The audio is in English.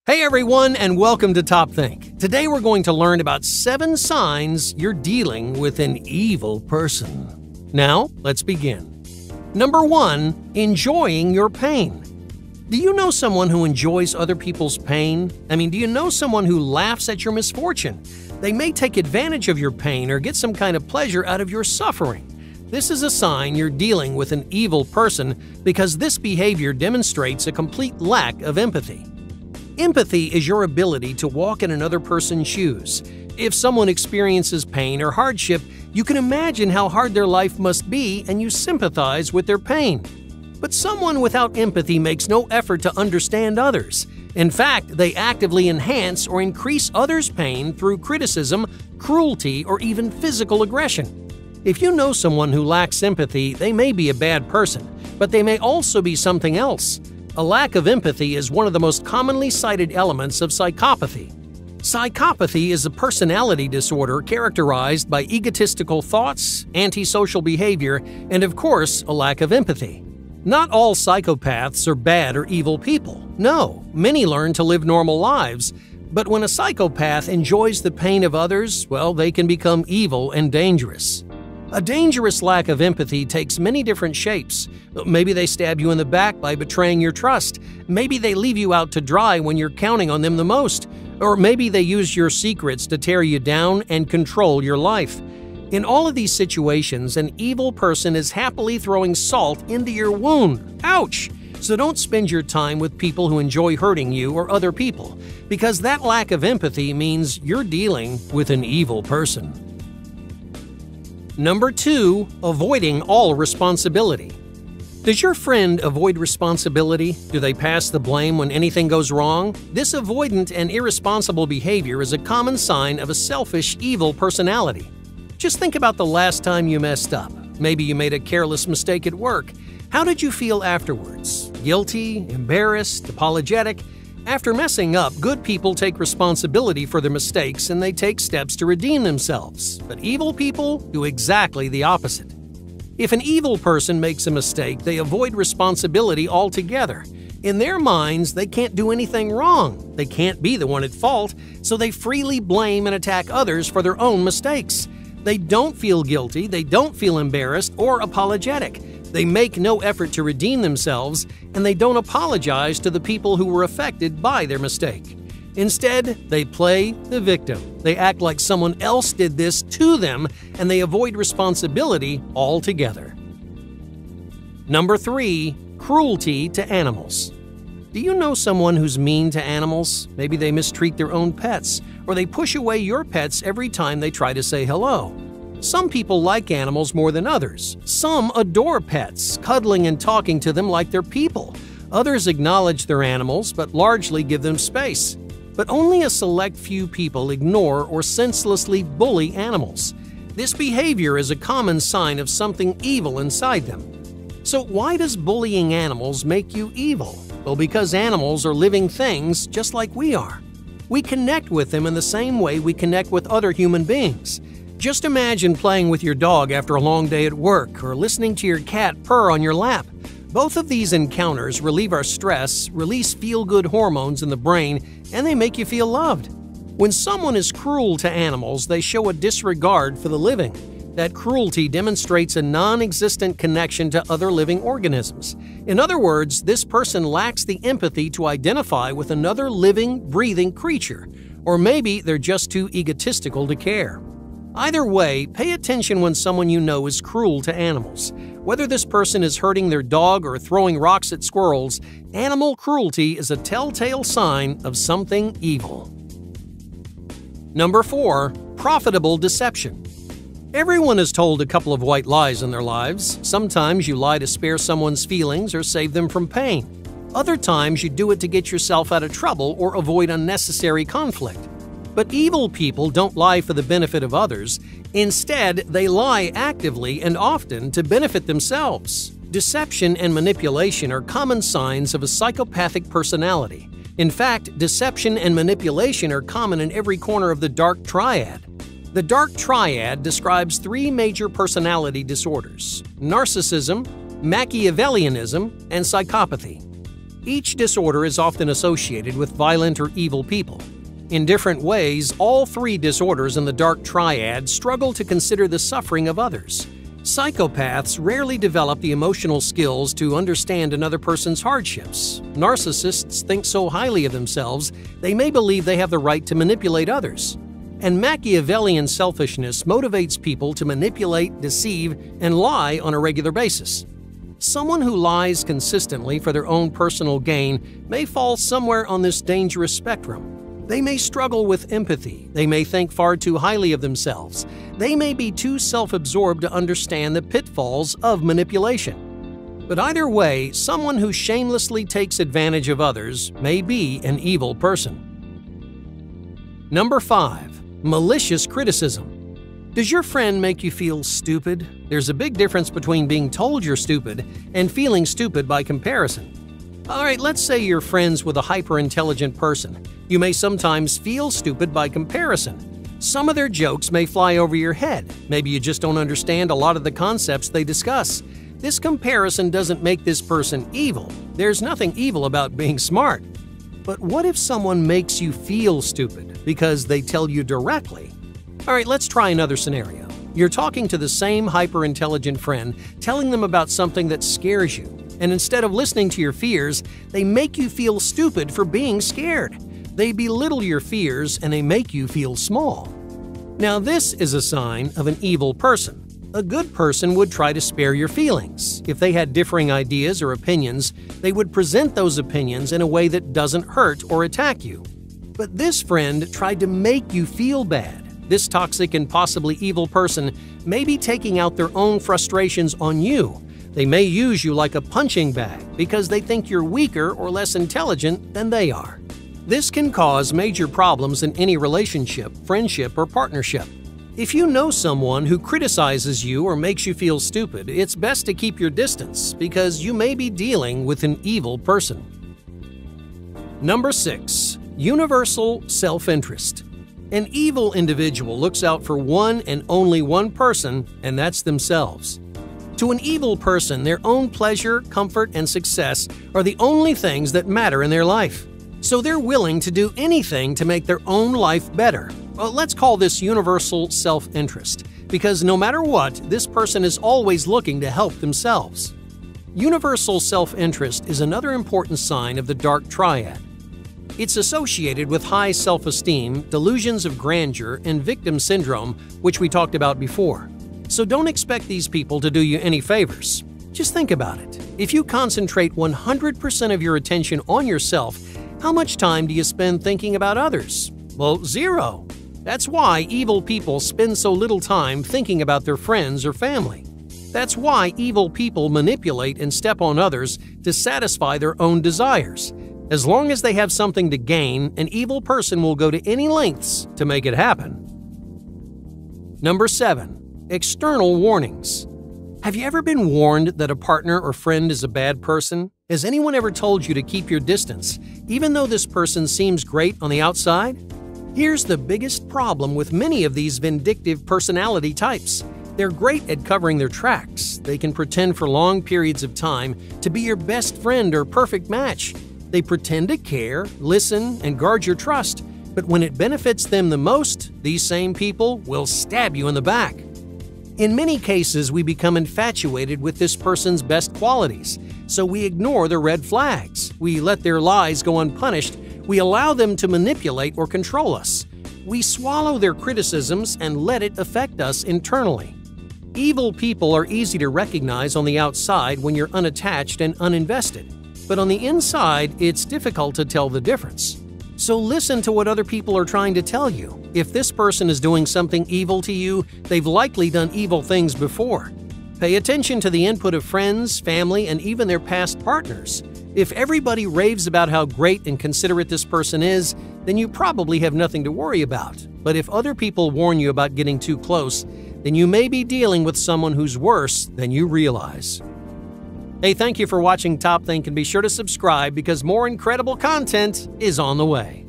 Hey everyone, and welcome to Top Think. Today we're going to learn about 7 signs you're dealing with an evil person. Now, let's begin. Number 1. Enjoying your pain. Do you know someone who enjoys other people's pain? Do you know someone who laughs at your misfortune? They may take advantage of your pain or get some kind of pleasure out of your suffering. This is a sign you're dealing with an evil person because this behavior demonstrates a complete lack of empathy. Empathy is your ability to walk in another person's shoes. If someone experiences pain or hardship, you can imagine how hard their life must be and you sympathize with their pain. But someone without empathy makes no effort to understand others. In fact, they actively enhance or increase others' pain through criticism, cruelty, or even physical aggression. If you know someone who lacks empathy, they may be a bad person, but they may also be something else. A lack of empathy is one of the most commonly cited elements of psychopathy. Psychopathy is a personality disorder characterized by egotistical thoughts, antisocial behavior, and of course, a lack of empathy. Not all psychopaths are bad or evil people. No, many learn to live normal lives. But when a psychopath enjoys the pain of others, well, they can become evil and dangerous. A dangerous lack of empathy takes many different shapes. Maybe they stab you in the back by betraying your trust. Maybe they leave you out to dry when you're counting on them the most. Or maybe they use your secrets to tear you down and control your life. In all of these situations, an evil person is happily throwing salt into your wound. Ouch! So don't spend your time with people who enjoy hurting you or other people, because that lack of empathy means you're dealing with an evil person. Number 2. Avoiding all responsibility. Does your friend avoid responsibility? Do they pass the blame when anything goes wrong? This avoidant and irresponsible behavior is a common sign of a selfish, evil personality. Just think about the last time you messed up. Maybe you made a careless mistake at work. How did you feel afterwards? Guilty, embarrassed, apologetic? After messing up, good people take responsibility for their mistakes and they take steps to redeem themselves. But evil people do exactly the opposite. If an evil person makes a mistake, they avoid responsibility altogether. In their minds, they can't do anything wrong. They can't be the one at fault, so they freely blame and attack others for their own mistakes. They don't feel guilty, they don't feel embarrassed or apologetic. They make no effort to redeem themselves, and they don't apologize to the people who were affected by their mistake. Instead, they play the victim. They act like someone else did this to them, and they avoid responsibility altogether. Number 3. Cruelty to animals. Do you know someone who's mean to animals? Maybe they mistreat their own pets, or they push away your pets every time they try to say hello. Some people like animals more than others. Some adore pets, cuddling and talking to them like they're people. Others acknowledge their animals, but largely give them space. But only a select few people ignore or senselessly bully animals. This behavior is a common sign of something evil inside them. So why does bullying animals make you evil? Well, because animals are living things just like we are. We connect with them in the same way we connect with other human beings. Just imagine playing with your dog after a long day at work or listening to your cat purr on your lap. Both of these encounters relieve our stress, release feel-good hormones in the brain, and they make you feel loved. When someone is cruel to animals, they show a disregard for the living. That cruelty demonstrates a non-existent connection to other living organisms. In other words, this person lacks the empathy to identify with another living, breathing creature. Or maybe they're just too egotistical to care. Either way, pay attention when someone you know is cruel to animals. Whether this person is hurting their dog or throwing rocks at squirrels, animal cruelty is a telltale sign of something evil. Number 4. Profitable deception. Everyone is told a couple of white lies in their lives. Sometimes you lie to spare someone's feelings or save them from pain. Other times you do it to get yourself out of trouble or avoid unnecessary conflict. But evil people don't lie for the benefit of others. Instead, they lie actively and often to benefit themselves. Deception and manipulation are common signs of a psychopathic personality. In fact, deception and manipulation are common in every corner of the dark triad. The dark triad describes 3 major personality disorders: narcissism, Machiavellianism, and psychopathy. Each disorder is often associated with violent or evil people. In different ways, all three disorders in the dark triad struggle to consider the suffering of others. Psychopaths rarely develop the emotional skills to understand another person's hardships. Narcissists think so highly of themselves, they may believe they have the right to manipulate others. And Machiavellian selfishness motivates people to manipulate, deceive, and lie on a regular basis. Someone who lies consistently for their own personal gain may fall somewhere on this dangerous spectrum. They may struggle with empathy, they may think far too highly of themselves, they may be too self-absorbed to understand the pitfalls of manipulation. But either way, someone who shamelessly takes advantage of others may be an evil person. Number 5. Malicious criticism. Does your friend make you feel stupid? There's a big difference between being told you're stupid and feeling stupid by comparison. Alright, let's say you're friends with a hyper-intelligent person. You may sometimes feel stupid by comparison. Some of their jokes may fly over your head. Maybe you just don't understand a lot of the concepts they discuss. This comparison doesn't make this person evil. There's nothing evil about being smart. But what if someone makes you feel stupid because they tell you directly? Alright, let's try another scenario. You're talking to the same hyper-intelligent friend, telling them about something that scares you. And instead of listening to your fears, they make you feel stupid for being scared. They belittle your fears and they make you feel small. Now this is a sign of an evil person. A good person would try to spare your feelings. If they had differing ideas or opinions, they would present those opinions in a way that doesn't hurt or attack you. But this friend tried to make you feel bad. This toxic and possibly evil person may be taking out their own frustrations on you. They may use you like a punching bag because they think you're weaker or less intelligent than they are. This can cause major problems in any relationship, friendship, or partnership. If you know someone who criticizes you or makes you feel stupid, it's best to keep your distance because you may be dealing with an evil person. Number 6. Universal self-interest. An evil individual looks out for one and only one person, and that's themselves. To an evil person, their own pleasure, comfort, and success are the only things that matter in their life. So they're willing to do anything to make their own life better. Well, let's call this universal self-interest, because no matter what, this person is always looking to help themselves. Universal self-interest is another important sign of the dark triad. It's associated with high self-esteem, delusions of grandeur, and victim syndrome, which we talked about before. So don't expect these people to do you any favors. Just think about it. If you concentrate 100% of your attention on yourself, how much time do you spend thinking about others? Well, 0. That's why evil people spend so little time thinking about their friends or family. That's why evil people manipulate and step on others to satisfy their own desires. As long as they have something to gain, an evil person will go to any lengths to make it happen. Number 7. External warnings. Have you ever been warned that a partner or friend is a bad person? Has anyone ever told you to keep your distance, even though this person seems great on the outside? Here's the biggest problem with many of these vindictive personality types. They're great at covering their tracks. They can pretend for long periods of time to be your best friend or perfect match. They pretend to care, listen, and guard your trust. But when it benefits them the most, these same people will stab you in the back. In many cases, we become infatuated with this person's best qualities, so we ignore the red flags. We let their lies go unpunished. We allow them to manipulate or control us. We swallow their criticisms and let it affect us internally. Evil people are easy to recognize on the outside when you're unattached and uninvested, but on the inside, it's difficult to tell the difference. So listen to what other people are trying to tell you. If this person is doing something evil to you, they've likely done evil things before. Pay attention to the input of friends, family, and even their past partners. If everybody raves about how great and considerate this person is, then you probably have nothing to worry about. But if other people warn you about getting too close, then you may be dealing with someone who's worse than you realize. Hey, thank you for watching Top Think, and be sure to subscribe because more incredible content is on the way.